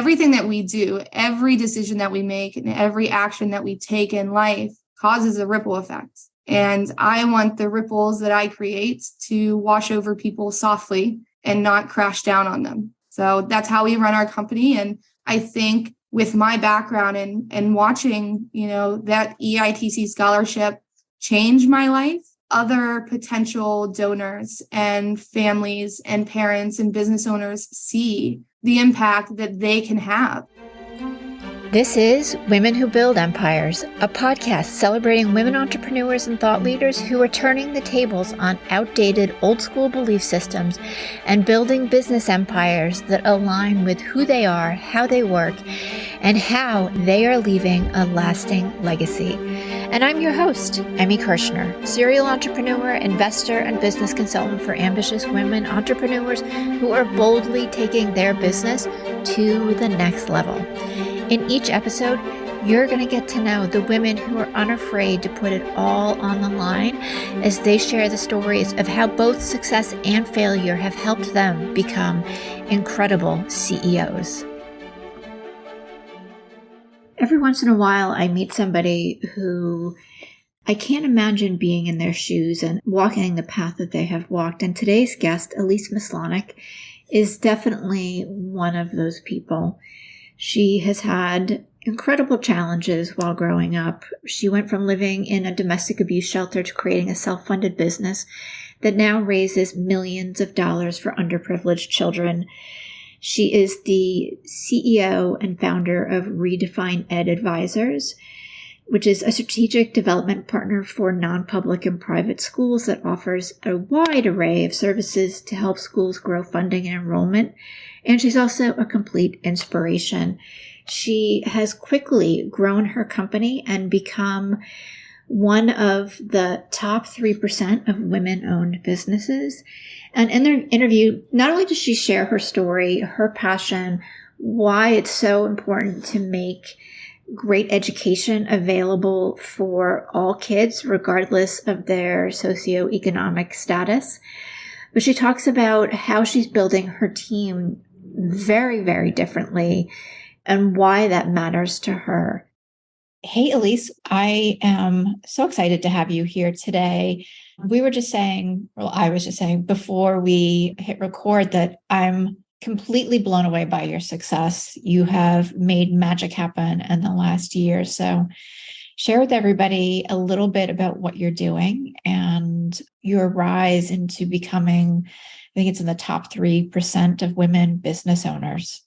everything that we do, every decision that we make, and every action that we take in life causes a ripple effect. And I want the ripples that I create to wash over people softly and not crash down on them. So that's how we run our company. And I think with my background and watching, that EITC scholarship change my life, other potential donors and families and parents and business owners see the impact that they can have. This is Women Who Build Empires, a podcast celebrating women entrepreneurs and thought leaders who are turning the tables on outdated old school belief systems and building business empires that align with who they are, how they work, and how they are leaving a lasting legacy. And I'm your host, Emmy Kirshner, serial entrepreneur, investor, and business consultant for ambitious women entrepreneurs who are boldly taking their business to the next level. In each episode, you're going to get to know the women who are unafraid to put it all on the line as they share the stories of how both success and failure have helped them become incredible CEOs. Every once in a while, I meet somebody who I can't imagine being in their shoes and walking the path that they have walked. And today's guest, Alyse Maslonik, is definitely one of those people. She has had incredible challenges while growing up. She went from living in a domestic abuse shelter to creating a self-funded business that now raises millions of dollars for underprivileged children. She is the CEO and founder of RedefinED Advisors, which is a strategic development partner for non-public and private schools that offers a wide array of services to help schools grow funding and enrollment. And she's also a complete inspiration. She has quickly grown her company and become one of the top 3% of women-owned businesses. And in their interview, not only does she share her story, her passion, why it's so important to make great education available for all kids, regardless of their socioeconomic status, but she talks about how she's building her team very, very differently and why that matters to her. Hey, Alyse, I am so excited to have you here today. I was just saying before we hit record that I'm completely blown away by your success. You have made magic happen in the last year. So share with everybody a little bit about what you're doing and your rise into becoming, I think it's in the top 3% of women business owners.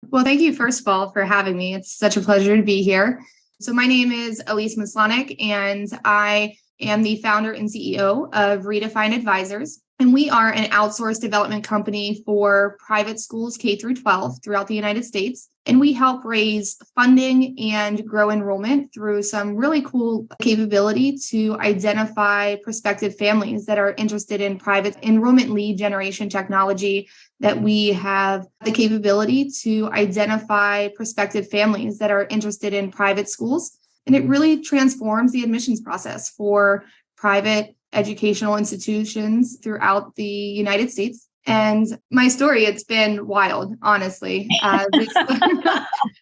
Well, thank you, first of all, for having me. It's such a pleasure to be here. So my name is Alyse Maslonik, and I am the founder and CEO of RedefinED Advisors. And we are an outsourced development company for private schools K through 12 throughout the United States. And we help raise funding and grow enrollment through some really cool capability to identify prospective families that are interested in private enrollment lead generation technology, that we have the capability to identify prospective families that are interested in private schools. And it really transforms the admissions process for private educational institutions throughout the United States. And my story, it's been wild, honestly.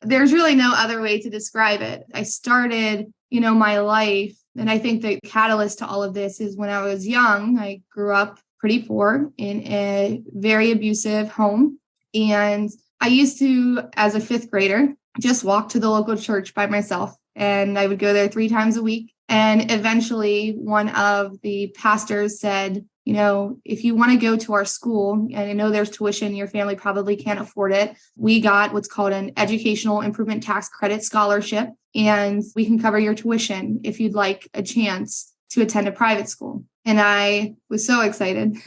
There's really no other way to describe it. I started, my life, and I think the catalyst to all of this is when I was young. I grew up pretty poor in a very abusive home. And I used to, as a fifth grader, just walk to the local church by myself. And I would go there 3 times a week. And eventually one of the pastors said, if you want to go to our school, and I know there's tuition, your family probably can't afford it. We got what's called an Educational Improvement Tax Credit Scholarship, and we can cover your tuition if you'd like a chance to attend a private school. And I was so excited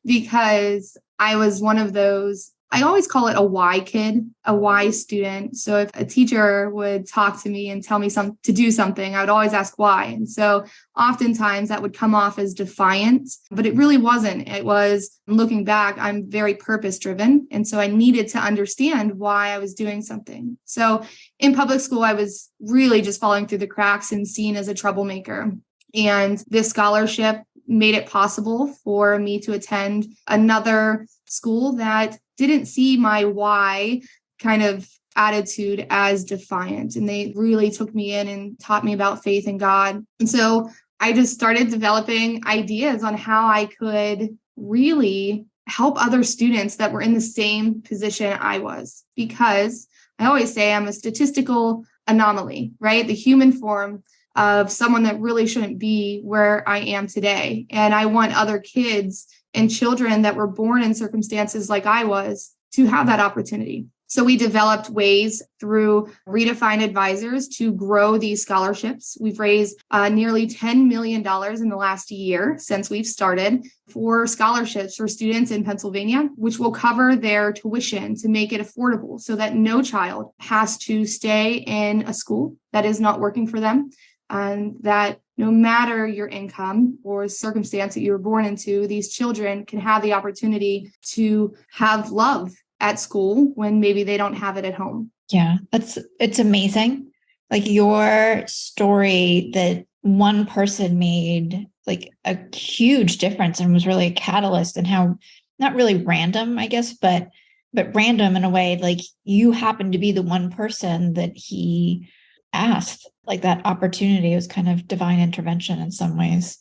because I was one of those, I always call it a why kid, a why student. So if a teacher would talk to me and tell me to do something, I would always ask why. And so oftentimes that would come off as defiant, but it really wasn't. It was, looking back, I'm very purpose driven. And so I needed to understand why I was doing something. So in public school, I was really just falling through the cracks and seen as a troublemaker. And this scholarship made it possible for me to attend another school that didn't see my why kind of attitude as defiant. And they really took me in and taught me about faith in God. And so I just started developing ideas on how I could really help other students that were in the same position I was, because I always say I'm a statistical anomaly, right? The human form of someone that really shouldn't be where I am today. And I want other kids and children that were born in circumstances like I was to have that opportunity. So we developed ways through RedefinED Advisors to grow these scholarships. We've raised nearly $10 million in the last year since we've started for scholarships for students in Pennsylvania, which will cover their tuition to make it affordable so that no child has to stay in a school that is not working for them, and that no matter your income or circumstance that you were born into, these children can have the opportunity to have love at school when maybe they don't have it at home. Yeah, it's amazing. Like your story that one person made like a huge difference and was really a catalyst, and how not really random, I guess, but random in a way, like you happened to be the one person that he asked. Like that opportunity was kind of divine intervention in some ways.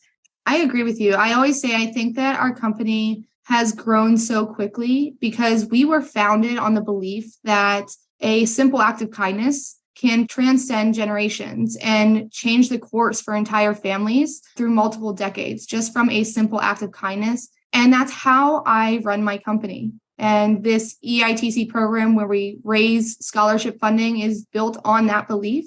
I agree with you. I always say I think that our company has grown so quickly because we were founded on the belief that a simple act of kindness can transcend generations and change the course for entire families through multiple decades, just from a simple act of kindness. And that's how I run my company. And this EITC program where we raise scholarship funding is built on that belief.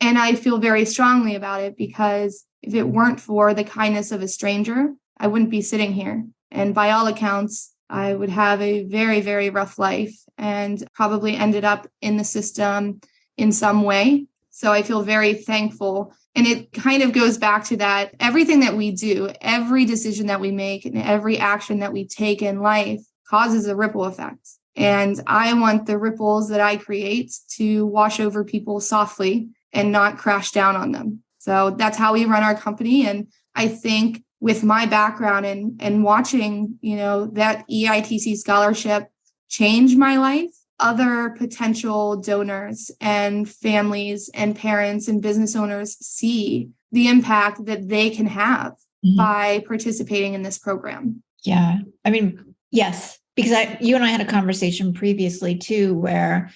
And I feel very strongly about it because if it weren't for the kindness of a stranger, I wouldn't be sitting here. And by all accounts, I would have a very, very rough life and probably ended up in the system in some way. So I feel very thankful. And it kind of goes back to that everything that we do, every decision that we make, and every action that we take in life causes a ripple effect. And I want the ripples that I create to wash over people softly and not crash down on them. So that's how we run our company. And I think with my background and watching, that EITC scholarship change my life, other potential donors and families and parents and business owners see the impact that they can have by participating in this program. Yeah. I mean, yes, because you and I had a conversation previously too, where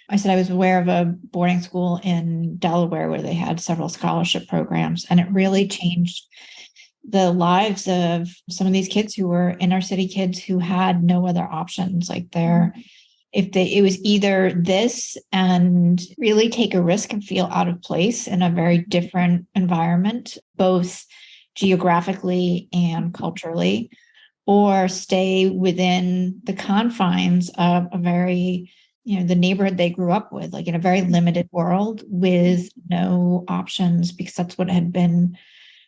I said I was aware of a boarding school in Delaware where they had several scholarship programs, and it really changed the lives of some of these kids who were inner city kids who had no other options. Like it was either this and really take a risk and feel out of place in a very different environment, both geographically and culturally, or stay within the confines of a very, the neighborhood they grew up with, like in a very limited world with no options, because that's what had been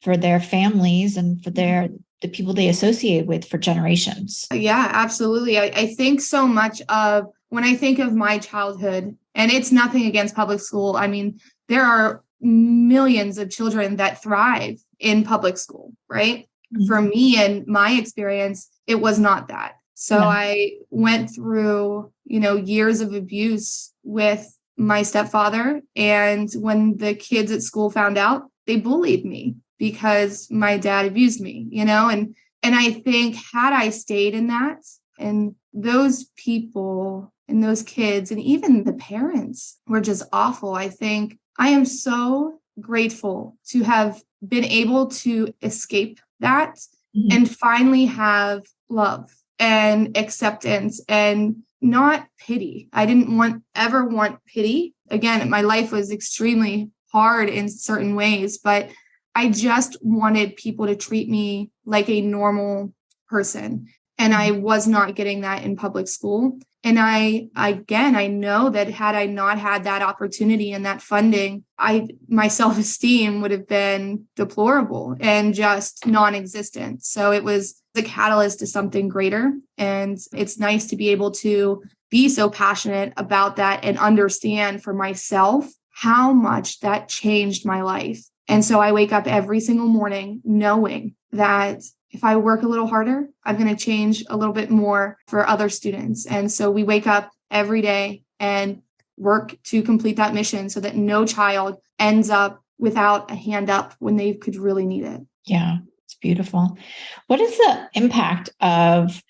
for their families and for the people they associate with for generations. Yeah, absolutely. I think so much of when I think of my childhood, and it's nothing against public school. I mean, there are millions of children that thrive in public school, right? Mm-hmm. For me and my experience, it was not that. So I went through, years of abuse with my stepfather. And when the kids at school found out, they bullied me because my dad abused me, and I think had I stayed in that, and those people and those kids and even the parents were just awful. I think I am so grateful to have been able to escape that and finally have love and acceptance and not pity. I didn't ever want pity. Again, my life was extremely hard in certain ways, but I just wanted people to treat me like a normal person. And I was not getting that in public school. And I know that had I not had that opportunity and that funding, my self-esteem would have been deplorable and just non-existent. So it was the catalyst to something greater. And it's nice to be able to be so passionate about that and understand for myself how much that changed my life. And so I wake up every single morning knowing that if I work a little harder, I'm going to change a little bit more for other students. And so we wake up every day and work to complete that mission so that no child ends up without a hand up when they could really need it. Yeah, it's beautiful. What is the impact of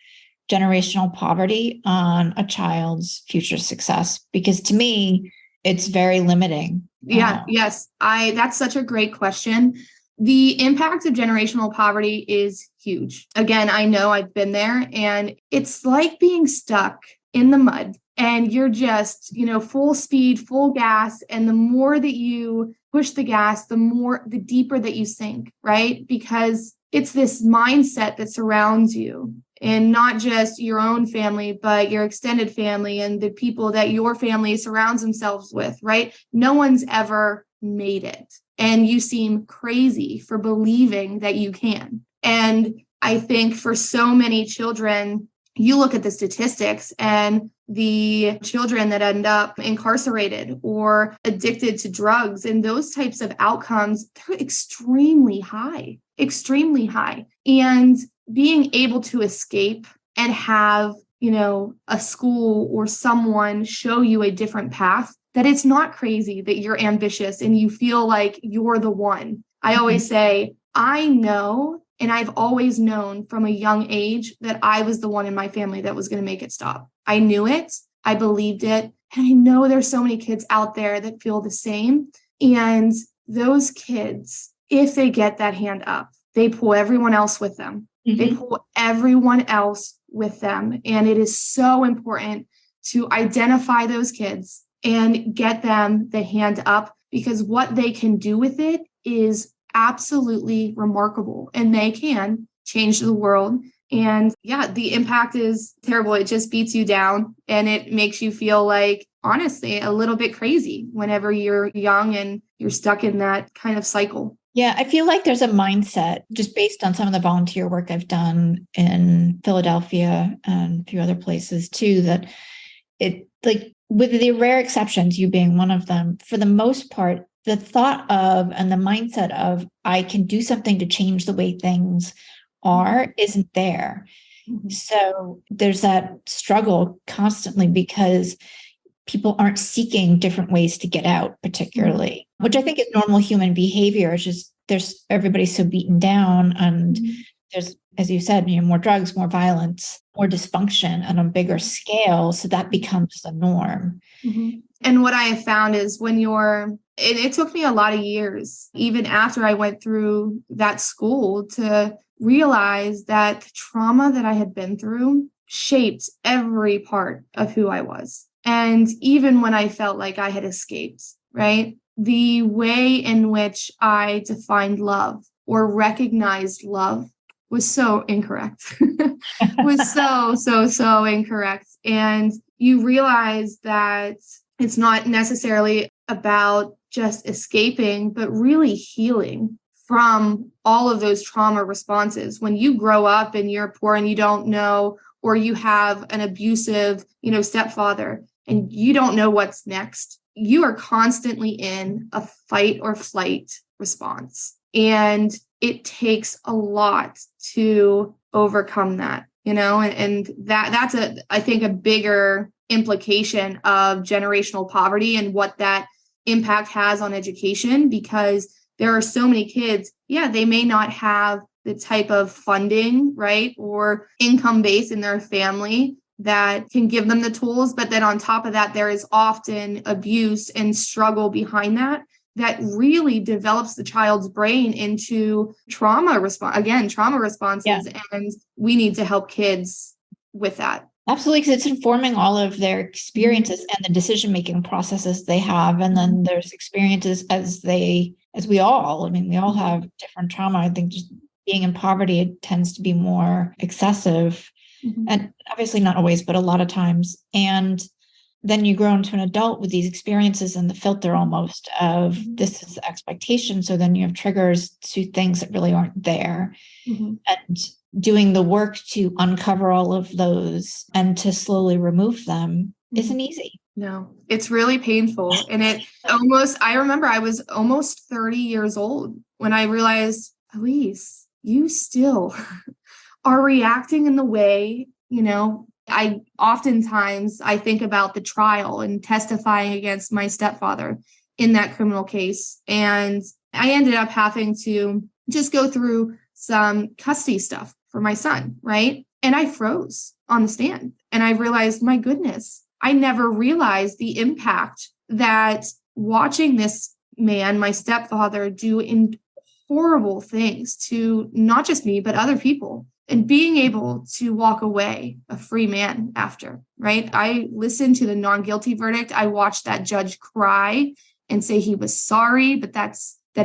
generational poverty on a child's future success? Because to me, it's very limiting. Yes. That's such a great question. The impact of generational poverty is huge. Again, I know I've been there, and it's like being stuck in the mud and you're just, full speed, full gas. And the more that you push the gas, the deeper that you sink, right? Because it's this mindset that surrounds you, and not just your own family, but your extended family and the people that your family surrounds themselves with, right? No one's ever made it. And you seem crazy for believing that you can. And I think for so many children, you look at the statistics, and the children that end up incarcerated or addicted to drugs and those types of outcomes, they're extremely high. And being able to escape and have, a school or someone show you a different path, that it's not crazy, that you're ambitious and you feel like you're the one. I always say, I know, and I've always known from a young age that I was the one in my family that was going to make it stop. I knew it. I believed it. And I know there's so many kids out there that feel the same. And those kids, if they get that hand up, they pull everyone else with them. They pull everyone else with them. And it is so important to identify those kids and get them the hand up, because what they can do with it is absolutely remarkable, and they can change the world. And the impact is terrible. It just beats you down, and it makes you feel like, honestly, a little bit crazy whenever you're young and you're stuck in that kind of cycle. Yeah, I feel like there's a mindset, just based on some of the volunteer work I've done in Philadelphia and a few other places too, that it, like, with the rare exceptions, you being one of them, for the most part, the thought of and the mindset of I can do something to change the way things are isn't there. So there's that struggle constantly because people aren't seeking different ways to get out, particularly, which I think is normal human behavior. It's just everybody's so beaten down, and there's, as you said, more drugs, more violence, more dysfunction on a bigger scale. So that becomes the norm. And what I have found is it took me a lot of years, even after I went through that school, to realize that the trauma that I had been through shaped every part of who I was. And even when I felt like I had escaped, right? The way in which I defined love or recognized love was so incorrect. Was so incorrect. And you realize that it's not necessarily about just escaping, but really healing from all of those trauma responses. When you grow up and you're poor and you don't know, or you have an abusive, stepfather, and you don't know what's next, you are constantly in a fight or flight response. And it takes a lot to overcome that, and that's I think a bigger implication of generational poverty and what that impact has on education, because there are so many kids, they may not have the type of funding, right, or income base in their family that can give them the tools. But then on top of that, there is often abuse and struggle behind that really develops the child's brain into trauma responses. Yeah. And we need to help kids with that. Absolutely, because it's informing all of their experiences and the decision-making processes they have. And then there's experiences as we all have different trauma. I think just being in poverty, it tends to be more excessive. And obviously not always, but a lot of times. And then you grow into an adult with these experiences and the filter almost of this is the expectation. So then you have triggers to things that really aren't there. And doing the work to uncover all of those and to slowly remove them isn't easy. No, it's really painful. And I remember I was almost 30 years old when I realized, Alyse, you still are reacting in the way, I think about the trial and testifying against my stepfather in that criminal case. And I ended up having to just go through some custody stuff for my son, right? And I froze on the stand. And I realized, my goodness, I never realized the impact that watching this man, my stepfather, do in horrible things to not just me, but other people. And being able to walk away a free man after, right? I listened to the non-guilty verdict. I watched that judge cry and say he was sorry, but that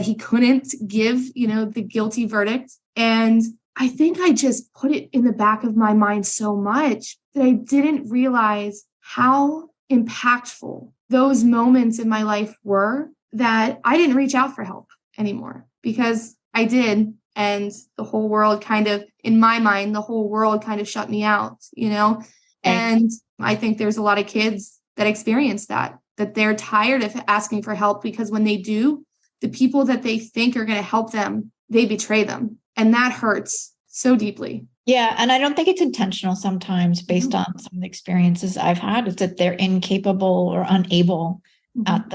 he couldn't give, the guilty verdict. And I think I just put it in the back of my mind so much that I didn't realize how impactful those moments in my life were, that I didn't reach out for help anymore, because I did. And the whole world kind of, in my mind, the whole world kind of shut me out, And I think there's a lot of kids that experience that they're tired of asking for help, because when they do, the people that they think are going to help them, they betray them. And that hurts so deeply. Yeah. And I don't think it's intentional sometimes, based on some of the experiences I've had. It's that they're incapable or unable at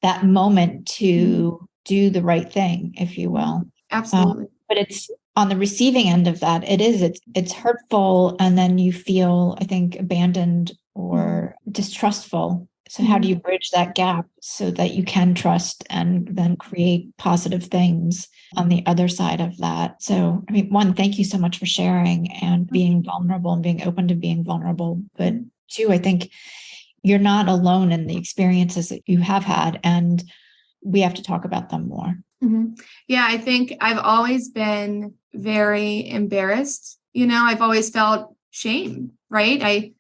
that moment to do the right thing, if you will. Absolutely. But it's on the receiving end of that. It's hurtful. And then you feel, I think, abandoned or distrustful. So how do you bridge that gap so that you can trust and then create positive things on the other side of that? So, I mean, one, thank you so much for sharing and being vulnerable and being open to being vulnerable. But two, I think you're not alone in the experiences that you have had, and we have to talk about them more. Yeah, I think I've always been very embarrassed. I've always felt shame, right?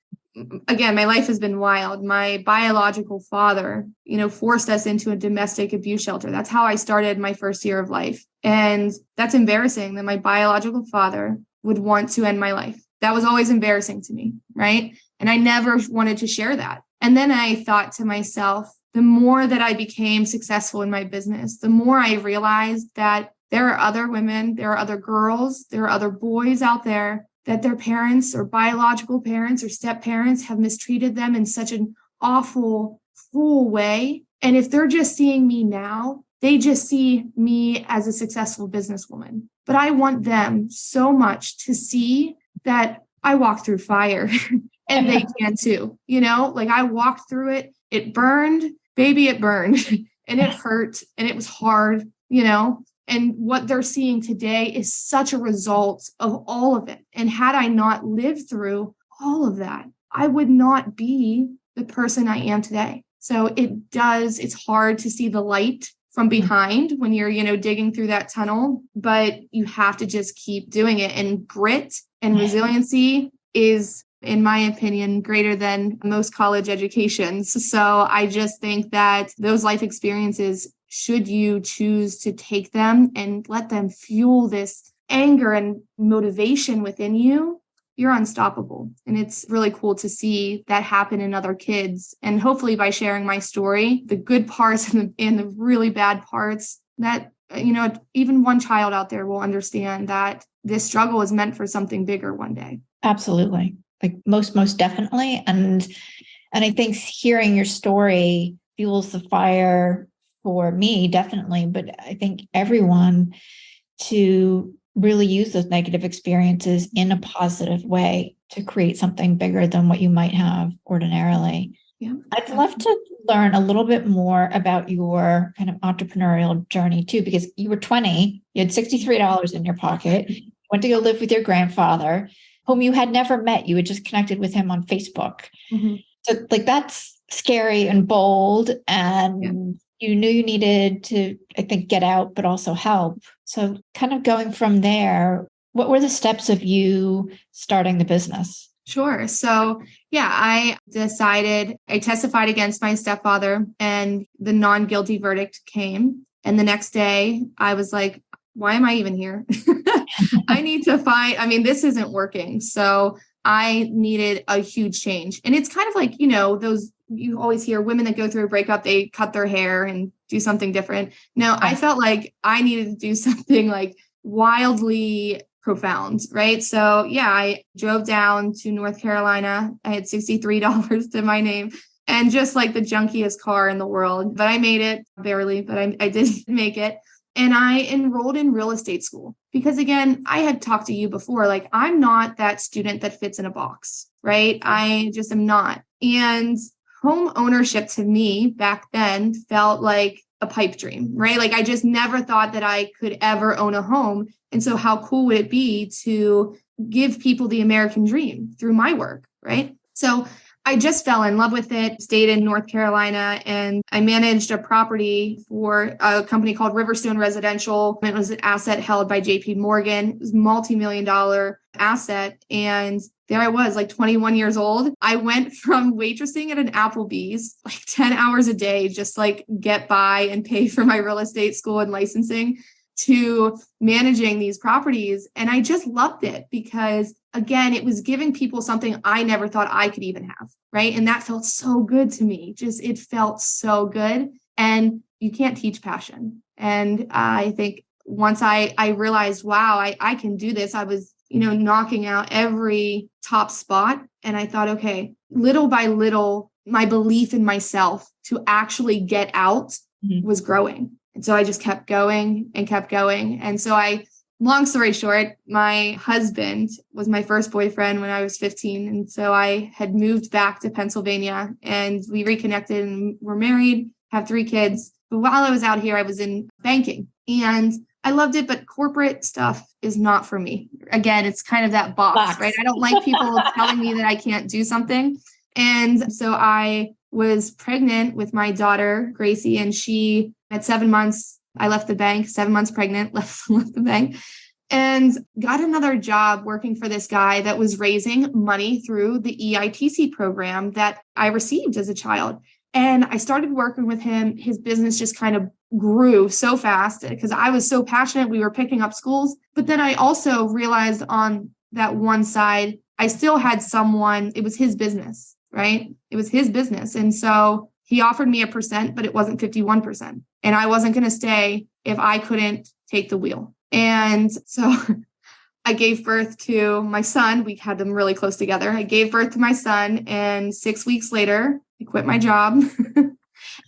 Again, my life has been wild. My biological father, forced us into a domestic abuse shelter. That's how I started my first year of life. And that's embarrassing that my biological father would want to end my life. That was always embarrassing to me, right? And I never wanted to share that. And then I thought to myself, the more that I became successful in my business, the more I realized that there are other women, there are other girls, there are other boys out there that their parents or biological parents or step parents have mistreated them in such an awful, cruel way. And if they're just seeing me now, they just see me as a successful businesswoman. But I want them so much to see that I walked through fire and they can too. I walked through it. It burned, baby, it burned and it hurt and it was hard, and what they're seeing today is such a result of all of it. And had I not lived through all of that, I would not be the person I am today. So it's hard to see the light from behind when you're, digging through that tunnel, but you have to just keep doing it. And grit and resiliency is, in my opinion, greater than most college educations. So I just think that those life experiences, should you choose to take them and let them fuel this anger and motivation within you, you're unstoppable. And it's really cool to see that happen in other kids. And hopefully by sharing my story, the good parts and the really bad parts, that, even one child out there will understand that this struggle is meant for something bigger one day. Absolutely. Like most definitely. And I think hearing your story fuels the fire for me, definitely. But I think everyone to really use those negative experiences in a positive way to create something bigger than what you might have ordinarily. Yeah. I'd love to learn a little bit more about your kind of entrepreneurial journey too, because you were 20, you had $63 in your pocket, you went to go live with your grandfather, whom you had never met. You had just connected with him on Facebook. So that's scary and bold. And you knew you needed to, I think, get out, but also help. So kind of going from there, what were the steps of you starting the business? Sure. So I testified against my stepfather and the non-guilty verdict came. And the next day I was like, why am I even here? I need to this isn't working. So I needed a huge change. And it's kind of like, those, you always hear women that go through a breakup, they cut their hair and do something different. No, I felt like I needed to do something like wildly profound, right? So yeah, I drove down to North Carolina. I had $63 to my name and just like the junkiest car in the world, but I made it barely, but I did make it. And I enrolled in real estate school because again, I had talked to you before, like I'm not that student that fits in a box, right? I just am not. And home ownership to me back then felt like a pipe dream, right? Like I just never thought that I could ever own a home. And so how cool would it be to give people the American dream through my work, right? So I just fell in love with it, stayed in North Carolina, and I managed a property for a company called Riverstone Residential. It was an asset held by JP Morgan. It was a multi-million-dollar asset. And there I was, like 21 years old. I went from waitressing at an Applebee's, like 10 hours a day, just like get by and pay for my real estate school and licensing, to managing these properties. And I just loved it because, again, it was giving people something I never thought I could even have, right? And that felt so good to me. Just, it felt so good. And you can't teach passion. And I think once I realized, wow, I can do this, I was, knocking out every top spot. And I thought, okay, little by little, my belief in myself to actually get out was growing. And so I just kept going and kept going. And so long story short, my husband was my first boyfriend when I was 15. And so I had moved back to Pennsylvania and we reconnected and were married, have 3 kids. But while I was out here, I was in banking and I loved it, but corporate stuff is not for me. Again, it's kind of that box, right? I don't like people telling me that I can't do something. And so I was pregnant with my daughter, Gracie, and she, at 7 months, I left the bank, 7 months pregnant, left the bank, and got another job working for this guy that was raising money through the EITC program that I received as a child. And I started working with him. His business just kind of grew so fast because I was so passionate. We were picking up schools. But then I also realized on that one side, I still had someone, it was his business, right? It was his business. And so he offered me 1%, but it wasn't 51%. And I wasn't going to stay if I couldn't take the wheel. And so I gave birth to my son. We had them really close together. I gave birth to my son, and 6 weeks later, I quit my job.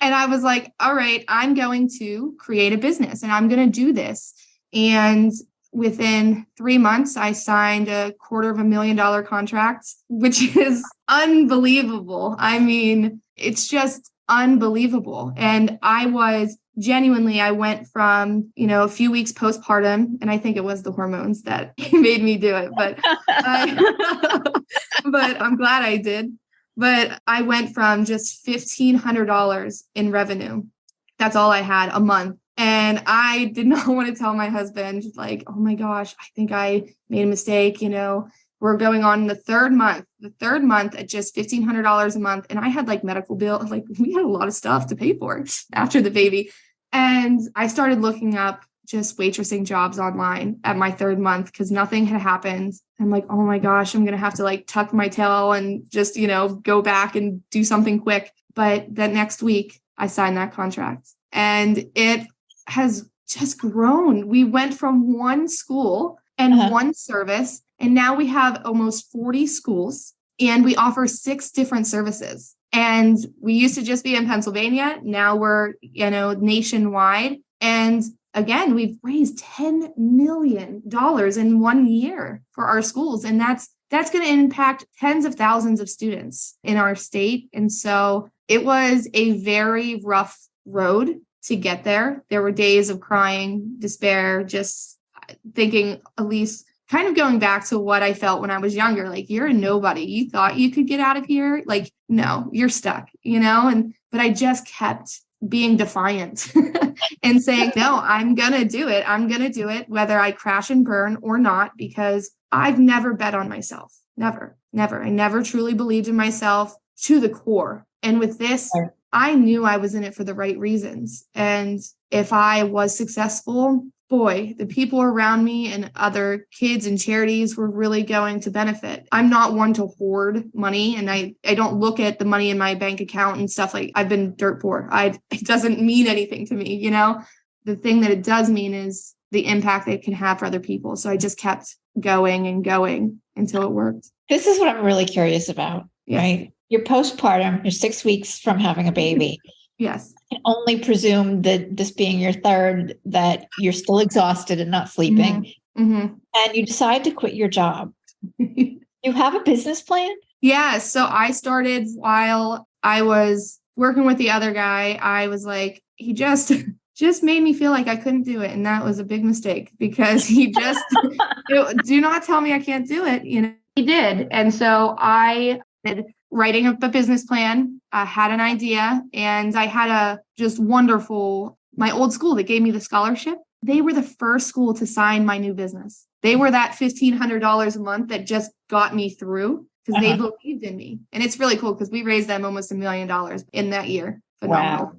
And I was like, all right, I'm going to create a business and I'm going to do this. And within 3 months, I signed a $250,000 contract, which is unbelievable. I mean, it's just unbelievable. And I went from, a few weeks postpartum, and I think it was the hormones that made me do it, but I'm glad I did. But I went from just $1,500 in revenue. That's all I had a month. And I did not want to tell my husband, like, oh my gosh, I think I made a mistake. We're going on the third month at just $1,500 a month. And I had like medical bill, like we had a lot of stuff to pay for after the baby. And I started looking up just waitressing jobs online at my 3rd month because nothing had happened. I'm like, oh my gosh, I'm going to have to like tuck my tail and just, go back and do something quick. But that next week I signed that contract and it has just grown. We went from one school and one service, and now we have almost 40 schools and we offer 6 different services. And we used to just be in Pennsylvania. Now we're, nationwide. And again, we've raised $10 million in 1 year for our schools. And that's going to impact tens of thousands of students in our state. And so it was a very rough road to get there. There were days of crying, despair, just thinking, Alyse, kind of going back to what I felt when I was younger, like you're a nobody. You thought you could get out of here. Like, no, you're stuck, but I just kept being defiant and saying, no, I'm going to do it. I'm going to do it, whether I crash and burn or not, because I've never bet on myself. Never. I never truly believed in myself to the core. And with this, I knew I was in it for the right reasons. And if I was successful, boy, the people around me and other kids and charities were really going to benefit. I'm not one to hoard money, and I don't look at the money in my bank account and stuff like I've been dirt poor. It doesn't mean anything to me, The thing that it does mean is the impact it can have for other people. So I just kept going and going until it worked. This is what I'm really curious about, Yes. right? You're postpartum, you're 6 weeks from having a baby. Yes. I can only presume that this being your third, that you're still exhausted and not sleeping. Mm-hmm. And you decide to quit your job. You have a business plan? Yeah. So I started while I was working with the other guy. I was like, he just made me feel like I couldn't do it. And that was a big mistake because he just, do not tell me I can't do it. He did. And so I did writing up a business plan. I had an idea and I had a just wonderful, my old school that gave me the scholarship. They were the first school to sign my new business. They were that $1,500 a month that just got me through because they believed in me. And it's really cool because we raised them almost $1 million in that year. Phenomenal. Wow.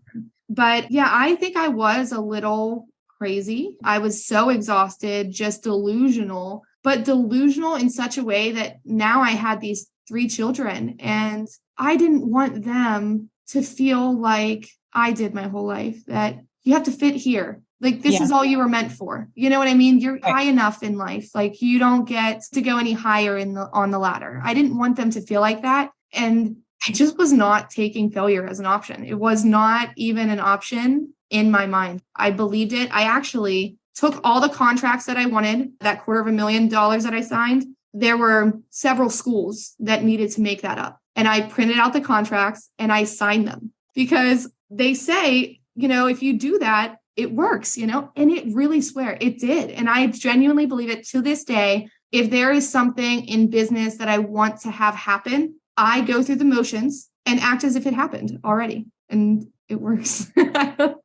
But yeah, I think I was a little crazy. I was so exhausted, just delusional, but delusional in such a way that now I had these 3 children and I didn't want them to feel like I did my whole life, that you have to fit here. Like, this is all you were meant for. You know what I mean? You're high enough in life. Like, you don't get to go any higher on the ladder. I didn't want them to feel like that. And I just was not taking failure as an option. It was not even an option in my mind. I believed it. I actually took all the contracts that I wanted, that $250,000 that I signed. There were several schools that needed to make that up. And I printed out the contracts and I signed them because they say, if you do that, it works, and it really swear it did. And I genuinely believe it to this day. If there is something in business that I want to have happen, I go through the motions and act as if it happened already. And it works. At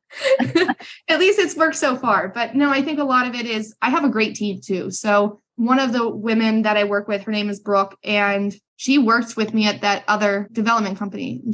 least it's worked so far. But no, I think a lot of it is I have a great team too. So one of the women that I work with, her name is Brooke, and she worked with me at that other development company. And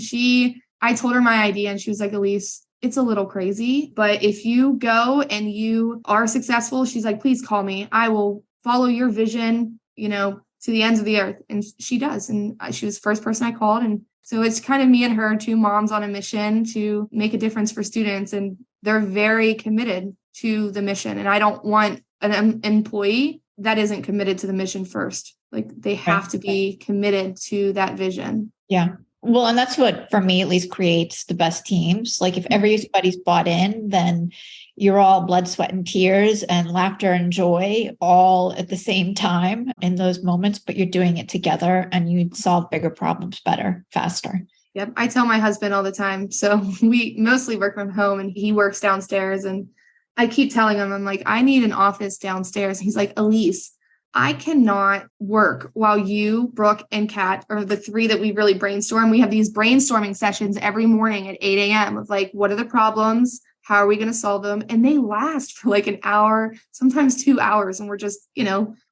I told her my idea and she was like, Alyse, it's a little crazy, but if you go and you are successful, she's like, please call me. I will follow your vision, to the ends of the earth. And she does. And she was the first person I called. And so it's kind of me and her, 2 moms on a mission to make a difference for students. And they're very committed to the mission. And I don't want an employee that isn't committed to the mission first. Like, they have to be committed to that vision. Yeah. Well, and that's what, for me, at least creates the best teams. Like, if everybody's bought in, then you're all blood, sweat, and tears and laughter and joy all at the same time in those moments, but you're doing it together and you solve bigger problems better, faster. Yep. I tell my husband all the time. So we mostly work from home and he works downstairs. And I keep telling him, I'm like, I need an office downstairs. He's like, Alyse, I cannot work while you, Brooke, and Kat are the 3 that we really brainstorm. We have these brainstorming sessions every morning at 8 a.m. of like, what are the problems? How are we going to solve them? And they last for like an hour, sometimes 2 hours. And we're just,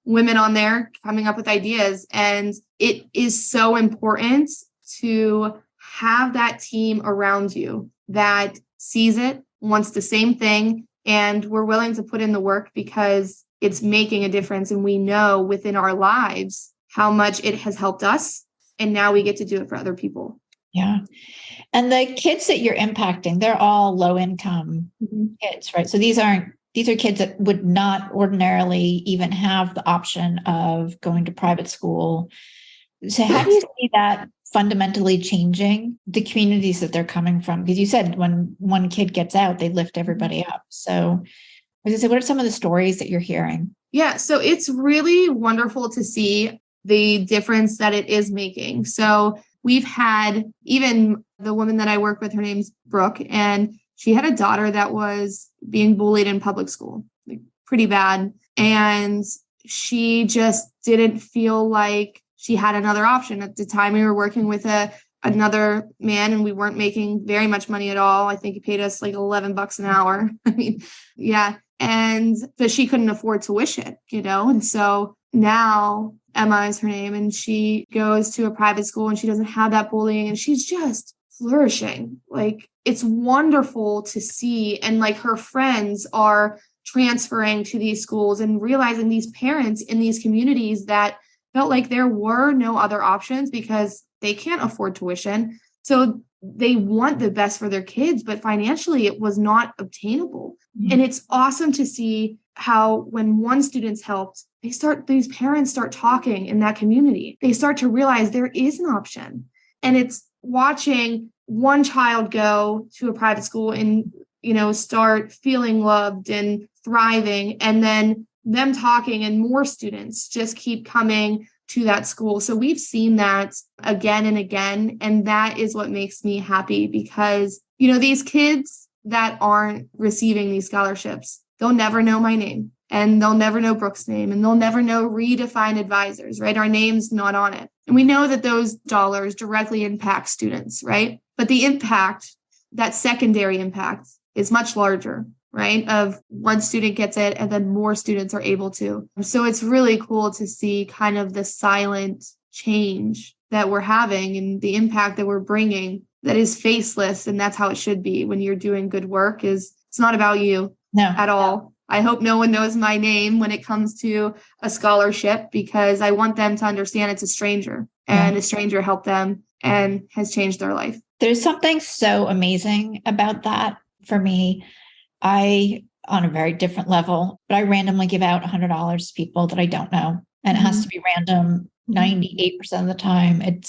women on there coming up with ideas. And it is so important to have that team around you that sees it, wants the same thing, and we're willing to put in the work because it's making a difference. And we know within our lives how much it has helped us. And now we get to do it for other people. Yeah. And the kids that you're impacting, they're all low income kids, right? So these are kids that would not ordinarily even have the option of going to private school. So how do you see that fundamentally changing the communities that they're coming from? Because you said when one kid gets out, they lift everybody up. So as I said, what are some of the stories that you're hearing? Yeah, so it's really wonderful to see the difference that it is making. So we've had even the woman that I work with, her name's Brooke, and she had a daughter that was being bullied in public school, like pretty bad. And she just didn't feel like she had another option. At the time, we were working with another man and we weren't making very much money at all. I think he paid us like $11 an hour. I mean, yeah. And but she couldn't afford tuition, And so now Emma is her name, and she goes to a private school and she doesn't have that bullying and she's just flourishing. Like, it's wonderful to see. And like, her friends are transferring to these schools and realizing these parents in these communities that felt like there were no other options because they can't afford tuition. So they want the best for their kids, but financially it was not obtainable. And it's awesome to see how when one student's helped, these parents start talking in that community. They start to realize there is an option. And it's watching one child go to a private school and, start feeling loved and thriving, and then them talking and more students just keep coming to that school. So we've seen that again and again. And that is what makes me happy, because, these kids that aren't receiving these scholarships, they'll never know my name, and they'll never know Brooke's name, and they'll never know RedefinED Advisors, right? Our name's not on it. And we know that those dollars directly impact students, right? But the impact, that secondary impact, is much larger, right? Of one student gets it and then more students are able to. So it's really cool to see kind of the silent change that we're having and the impact that we're bringing that is faceless. And that's how it should be when you're doing good work. It's not about you at all. I hope no one knows my name when it comes to a scholarship, because I want them to understand it's a stranger, and a stranger helped them and has changed their life. There's something so amazing about that. For me, I, on a very different level, but I randomly give out $100 to people that I don't know. And it has to be random 98% of the time. They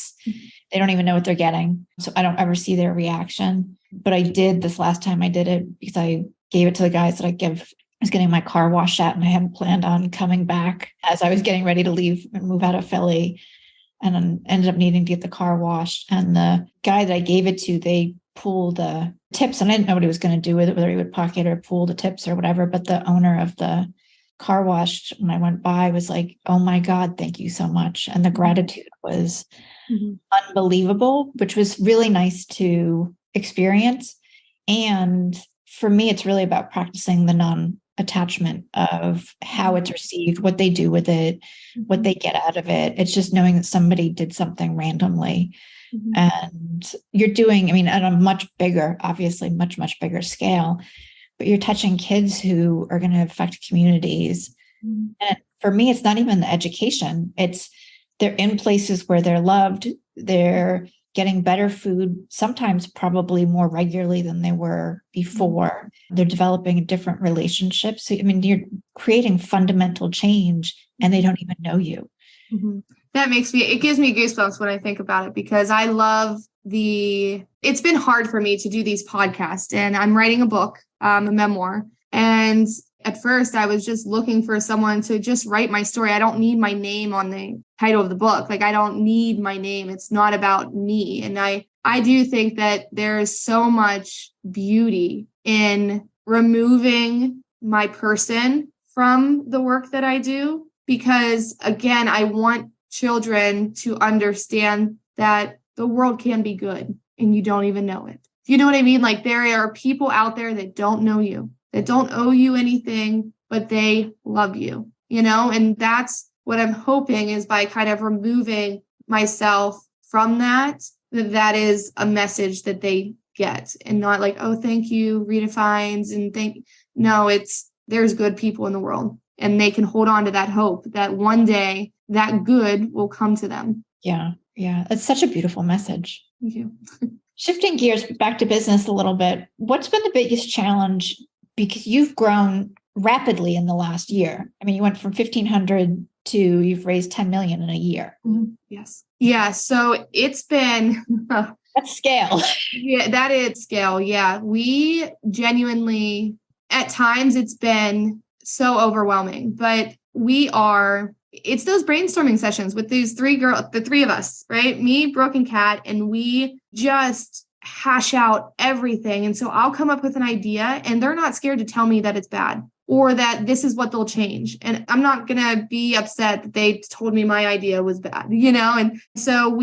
don't even know what they're getting. So I don't ever see their reaction. But I did this last time I did it because I gave it to the guys that I was getting my car washed at, and I hadn't planned on coming back as I was getting ready to leave and move out of Philly, and then ended up needing to get the car washed. And the guy that I gave it to, they pool the tips, and I didn't know what he was going to do with it, whether he would pocket or pool the tips or whatever. But the owner of the car wash, when I went by, was like, "Oh my God, thank you so much." And the gratitude was unbelievable, which was really nice to experience. And for me, it's really about practicing the non-attachment of how it's received, what they do with it, what they get out of it. It's just knowing that somebody did something randomly. And you're doing, at a much bigger, obviously much, much bigger scale, but you're touching kids who are going to affect communities. And for me, it's not even the education. They're in places where they're loved. They're getting better food, sometimes probably more regularly than they were before. They're developing different relationships. So, you're creating fundamental change, and they don't even know you. It gives me goosebumps when I think about it, because I love it's been hard for me to do these podcasts, and I'm writing a book, a memoir. And at first I was just looking for someone to just write my story. I don't need my name on the title of the book. Like, I don't need my name. It's not about me. And I do think that there's so much beauty in removing my person from the work that I do, because again, I want children to understand that the world can be good and you don't even know it. You know what I mean? Like, there are people out there that don't know you, that don't owe you anything, but they love you, and that's what I'm hoping is, by kind of removing myself from that is a message that they get, and not like, oh, thank you, Redefined, and no, there's good people in the world, and they can hold on to that hope that one day that good will come to them. Yeah. It's such a beautiful message. Thank you. Shifting gears back to business a little bit, what's been the biggest challenge? Because you've grown rapidly in the last year. You went from 1,500 to you've raised 10 million in a year. Yes. Yeah. So it's been that's scale. Yeah, that is scale. Yeah. We genuinely, at times it's been so overwhelming, but it's those brainstorming sessions with these the three of us, right? Me, Brooke, and Kat, and we just hash out everything. And so I'll come up with an idea, and they're not scared to tell me that it's bad or that this is what they'll change. And I'm not going to be upset that they told me my idea was bad, And so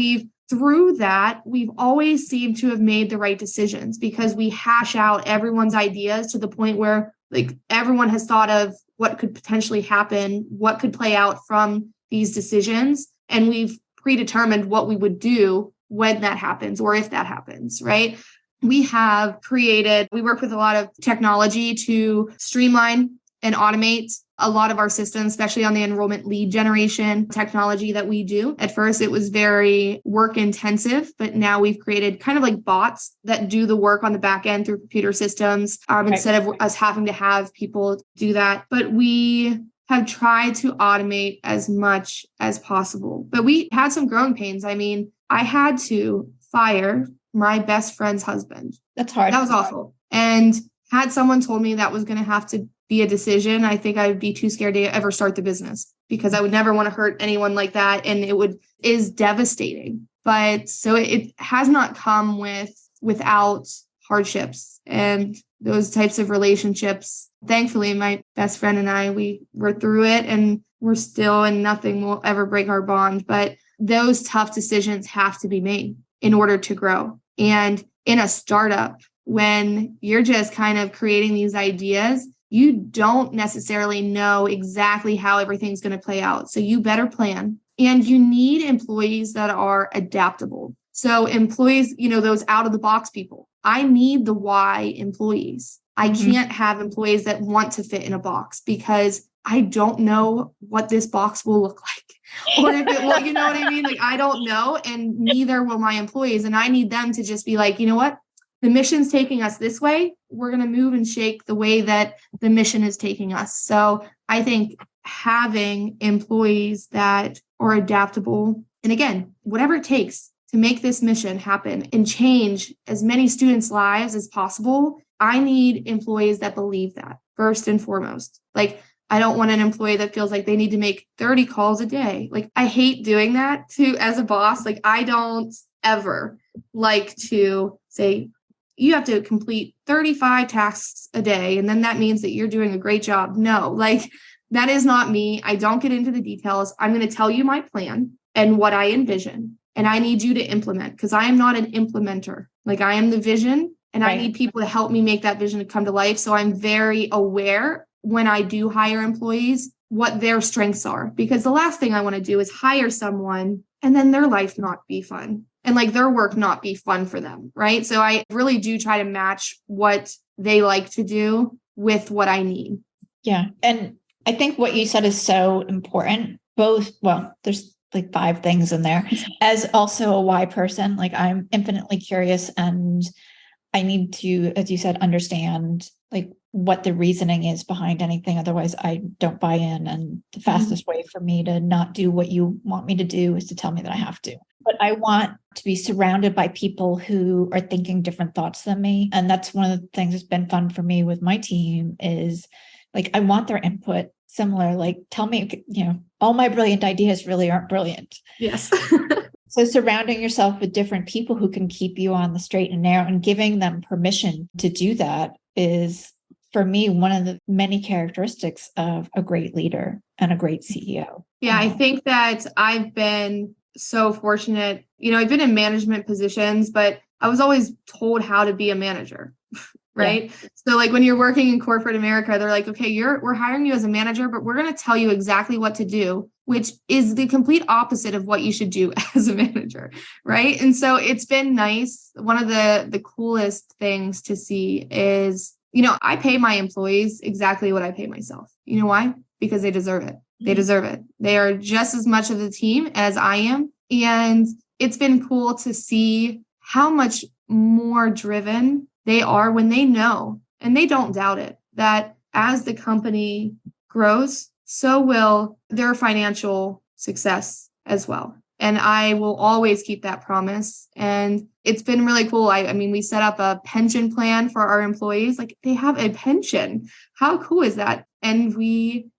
through that, we've always seemed to have made the right decisions, because we hash out everyone's ideas to the point where, like, everyone has thought of what could potentially happen, what could play out from these decisions. And we've predetermined what we would do when that happens, or if that happens, right? We work with a lot of technology to streamline and automate a lot of our systems, especially on the enrollment lead generation technology that we do. At first, it was very work intensive, but now we've created kind of like bots that do the work on the back end through computer systems, instead of us having to have people do that. But we have tried to automate as much as possible. But we had some growing pains. I mean, I had to fire my best friend's husband. That's hard. That was awful. And had someone told me that was going to have to be a decision, I think I would be too scared to ever start the business because I would never want to hurt anyone like that. And is devastating. But so it has not come without hardships and those types of relationships. Thankfully, my best friend and I, we were through it and we're still, and nothing will ever break our bond. But those tough decisions have to be made in order to grow. And in a startup, when you're just kind of creating these ideas, you don't necessarily know exactly how everything's going to play out. So you better plan. And you need employees that are adaptable. So employees, those out of the box people. I need the why employees. I can't have employees that want to fit in a box because I don't know what this box will look like. Or if it will, you know what I mean? Like, I don't know. And neither will my employees. And I need them to just be like, you know what? The mission's taking us this way. We're going to move and shake the way that the mission is taking us. So I think having employees that are adaptable, and again, whatever it takes to make this mission happen and change as many students' lives as possible, I need employees that believe that first and foremost. Like, I don't want an employee that feels like they need to make 30 calls a day. Like, I hate doing that too as a boss. Like, I don't ever like to say, you have to complete 35 tasks a day, and then that means that you're doing a great job. No, like, that is not me. I don't get into the details. I'm going to tell you my plan and what I envision, and I need you to implement because I am not an implementer. Like, I am the vision, and I need people to help me make that vision to come to life. So I'm very aware when I do hire employees, what their strengths are, because the last thing I want to do is hire someone and then their life not be fun and like their work not be fun for them. Right. So I really do try to match what they like to do with what I need. Yeah. And I think what you said is so important. There's like 5 things in there. As also a why person, like, I'm infinitely curious and I need to, as you said, understand like what the reasoning is behind anything. Otherwise, I don't buy in. And the fastest way for me to not do what you want me to do is to tell me that I have to. But I want to be surrounded by people who are thinking different thoughts than me. And that's one of the things that's been fun for me with my team is like, I want their input similar. Like, tell me, all my brilliant ideas really aren't brilliant. Yes. So surrounding yourself with different people who can keep you on the straight and narrow and giving them permission to do that is, for me, one of the many characteristics of a great leader and a great CEO. Yeah, I think that I've been so fortunate. I've been in management positions, but I was always told how to be a manager. Right. Yeah. So like when you're working in corporate America, they're like, okay, we're hiring you as a manager, but we're going to tell you exactly what to do, which is the complete opposite of what you should do as a manager. Right. And so it's been nice. One of the coolest things to see is, I pay my employees exactly what I pay myself. You know why? Because they deserve it. They deserve it. They are just as much of the team as I am. And it's been cool to see how much more driven they are when they know, and they don't doubt it, that as the company grows, so will their financial success as well. And I will always keep that promise. And it's been really cool. I mean, we set up a pension plan for our employees. Like, they have a pension. How cool is that? And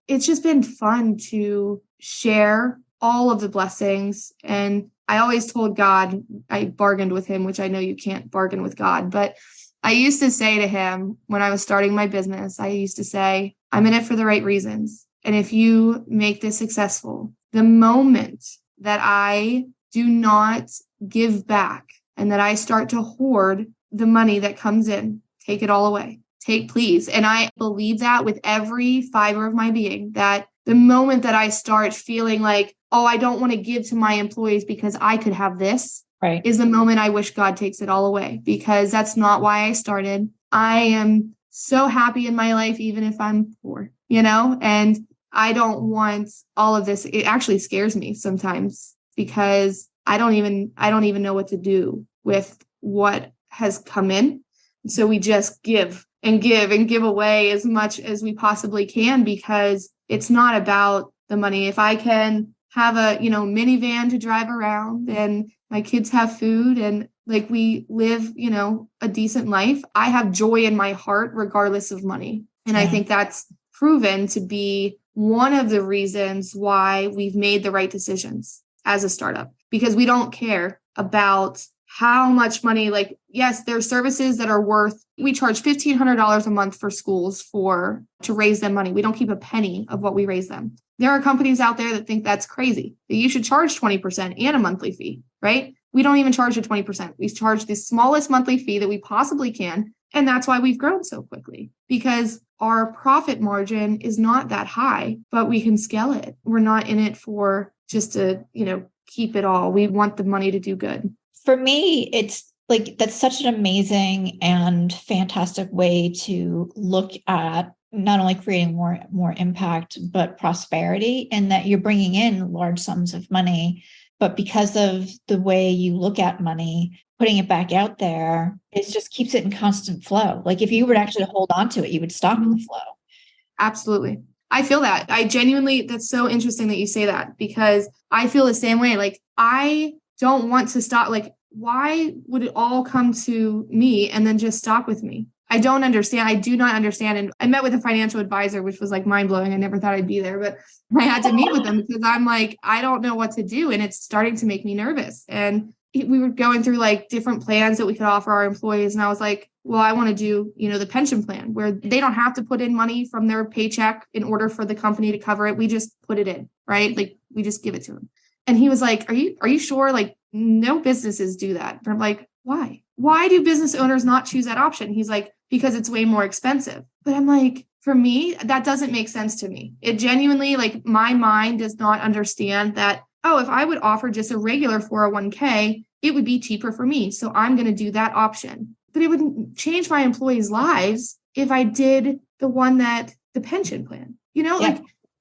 it's just been fun to share all of the blessings. And I always told God, I bargained with him, which I know you can't bargain with God, but I used to say to him when I was starting my business, I used to say, I'm in it for the right reasons. And if you make this successful, the moment that I do not give back and that I start to hoard the money that comes in, take it all away. Please. And I believe that with every fiber of my being, that the moment that I start feeling like, oh, I don't want to give to my employees because I could have this, right, is the moment I wish God takes it all away, because that's not why I started. I am so happy in my life, even if I'm poor, and I don't want all of this. It actually scares me sometimes because I don't even know what to do with what has come in. So we just give and give away as much as we possibly can, because it's not about the money. If I can have a, minivan to drive around and my kids have food and like we live, a decent life, I have joy in my heart regardless of money. And I think that's proven to be one of the reasons why we've made the right decisions as a startup, because we don't care about how much money, like, yes, there's services that are we charge $1,500 a month for schools to raise them money. We don't keep a penny of what we raise them. There are companies out there that think that's crazy, that you should charge 20% and a monthly fee, right? We don't even charge the 20%. We charge the smallest monthly fee that we possibly can. And that's why we've grown so quickly, because our profit margin is not that high, but we can scale it. We're not in it for just to, keep it all. We want the money to do good. For me, it's like, that's such an amazing and fantastic way to look at not only creating more impact, but prosperity, and that you're bringing in large sums of money. But because of the way you look at money, putting it back out there, it just keeps it in constant flow. Like if you were to actually hold on to it, you would stop the flow. Absolutely. I feel that. That's so interesting that you say that, because I feel the same way. Like, I don't want to stop. Like, why would it all come to me and then just stop with me? I don't understand. I do not understand. And I met with a financial advisor, which was like mind blowing. I never thought I'd be there, but I had to meet with them because I'm like, I don't know what to do. And it's starting to make me nervous. And we were going through like different plans that we could offer our employees. And I was like, well, I want to do, the pension plan where they don't have to put in money from their paycheck in order for the company to cover it. We just put it in, right? Like we just give it to them. And he was like, are you sure? Like, no businesses do that. And I'm like, why? Why do business owners not choose that option? He's like, because it's way more expensive. But I'm like, for me, that doesn't make sense to me. It genuinely, like, my mind does not understand that, oh, if I would offer just a regular 401k, it would be cheaper for me. So I'm going to do that option. But it wouldn't change my employees' lives if I did the pension plan,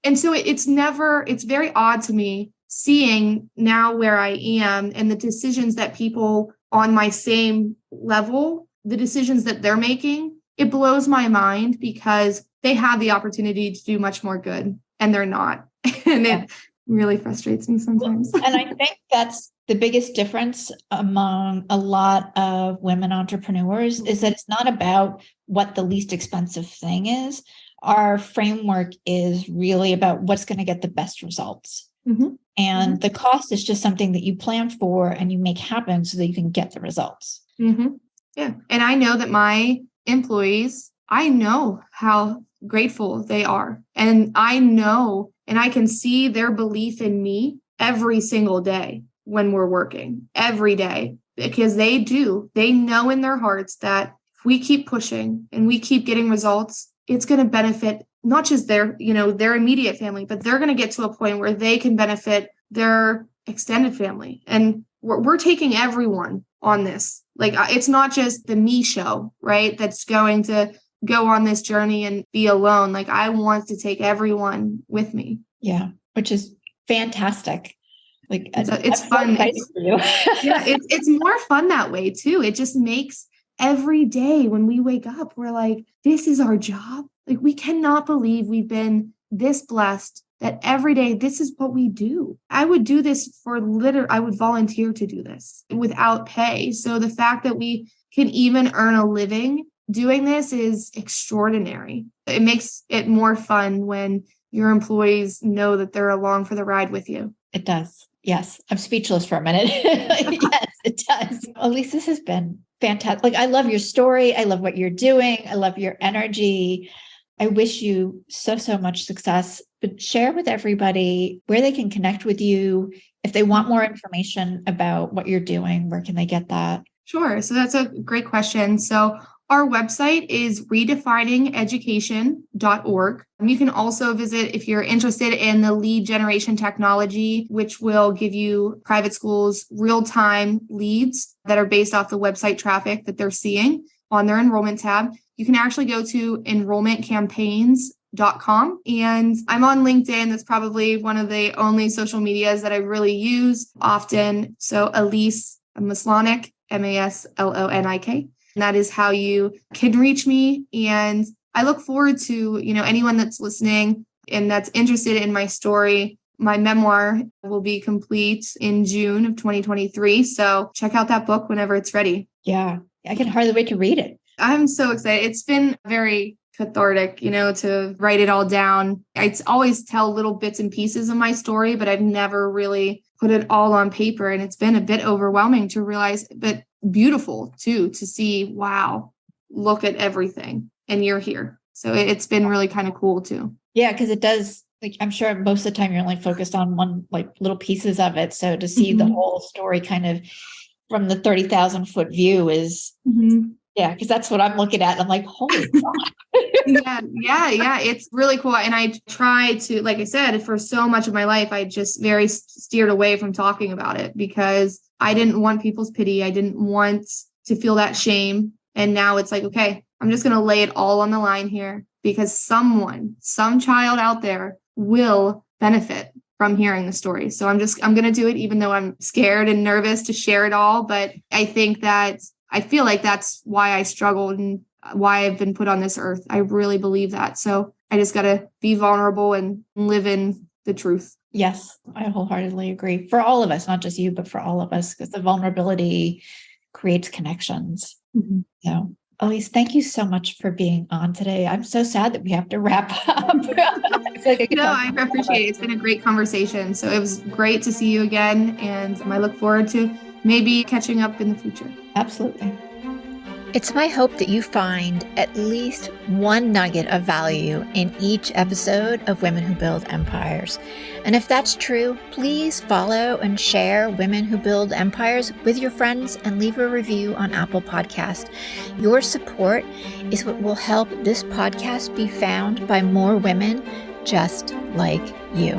and so it's very odd to me seeing now where I am and the decisions that people on my same level, the decisions that they're making. It blows my mind because they have the opportunity to do much more good and they're not. And it really frustrates me sometimes. And I think that's the biggest difference among a lot of women entrepreneurs, is that it's not about what the least expensive thing is. Our framework is really about what's going to get the best results. Mm-hmm. And the cost is just something that you plan for and you make happen so that you can get the results. Mm-hmm. Yeah. And I know that my employees, I know how grateful they are. And I know, and I can see their belief in me every single day when we're working, every day, because they know in their hearts that if we keep pushing and we keep getting results, it's going to benefit not just their immediate family, but they're going to get to a point where they can benefit their extended family. And we're taking everyone on this. Like, it's not just the me show, right? That's going to go on this journey and be alone. Like, I want to take everyone with me. Yeah. Which is fantastic. Like, it's fun. For you. It's more fun that way too. It just makes every day when we wake up, we're like, this is our job. Like, we cannot believe we've been this blessed that every day, this is what we do. I would do this I would volunteer to do this without pay. So the fact that we can even earn a living doing this is extraordinary. It makes it more fun when your employees know that they're along for the ride with you. It does. Yes. I'm speechless for a minute. Yes, it does. Alyse, this has been fantastic. Like, I love your story. I love what you're doing. I love your energy. I wish you so much success, but share with everybody where they can connect with you. If they want more information about what you're doing, where can they get that? Sure. So that's a great question. So our website is RedefiningEducation.org. You can also visit if you're interested in the lead generation technology, which will give you private schools real-time leads that are based off the website traffic that they're seeing on their enrollment tab. You can actually go to enrollmentcampaigns.com. And I'm on LinkedIn. That's probably one of the only social medias that I really use often. So Alyse Maslonik, Maslonik. And that is how you can reach me. And I look forward to, anyone that's listening and that's interested in my story. My memoir will be complete in June of 2023. So check out that book whenever it's ready. Yeah, I can hardly wait to read it. I'm so excited. It's been very cathartic, to write it all down. I always tell little bits and pieces of my story, but I've never really put it all on paper. And it's been a bit overwhelming to realize, but beautiful too, to see, wow, look at everything. And you're here. So it's been really kind of cool too. Yeah, because it does, like, I'm sure most of the time you're only focused on one, like, little pieces of it. So to see the whole story kind of from the 30,000 foot view is, yeah, because that's what I'm looking at. I'm like, holy God. Yeah. It's really cool. And I try to, like I said, for so much of my life, I just very steered away from talking about it because I didn't want people's pity. I didn't want to feel that shame. And now it's like, okay, I'm just going to lay it all on the line here because some child out there will benefit from hearing the story. So I'm going to do it, even though I'm scared and nervous to share it all. But I feel like that's why I struggled and why I've been put on this earth. I really believe that. So I just got to be vulnerable and live in the truth. Yes, I wholeheartedly agree. For all of us, not just you, but for all of us, because the vulnerability creates connections. So, Alyse, thank you so much for being on today. I'm so sad that we have to wrap up. I appreciate it. It's been a great conversation. So it was great to see you again. And I look forward to maybe catching up in the future. Absolutely. It's my hope that you find at least one nugget of value in each episode of Women Who Build Empires. And if that's true, please follow and share Women Who Build Empires with your friends and leave a review on Apple Podcast. Your support is what will help this podcast be found by more women just like you.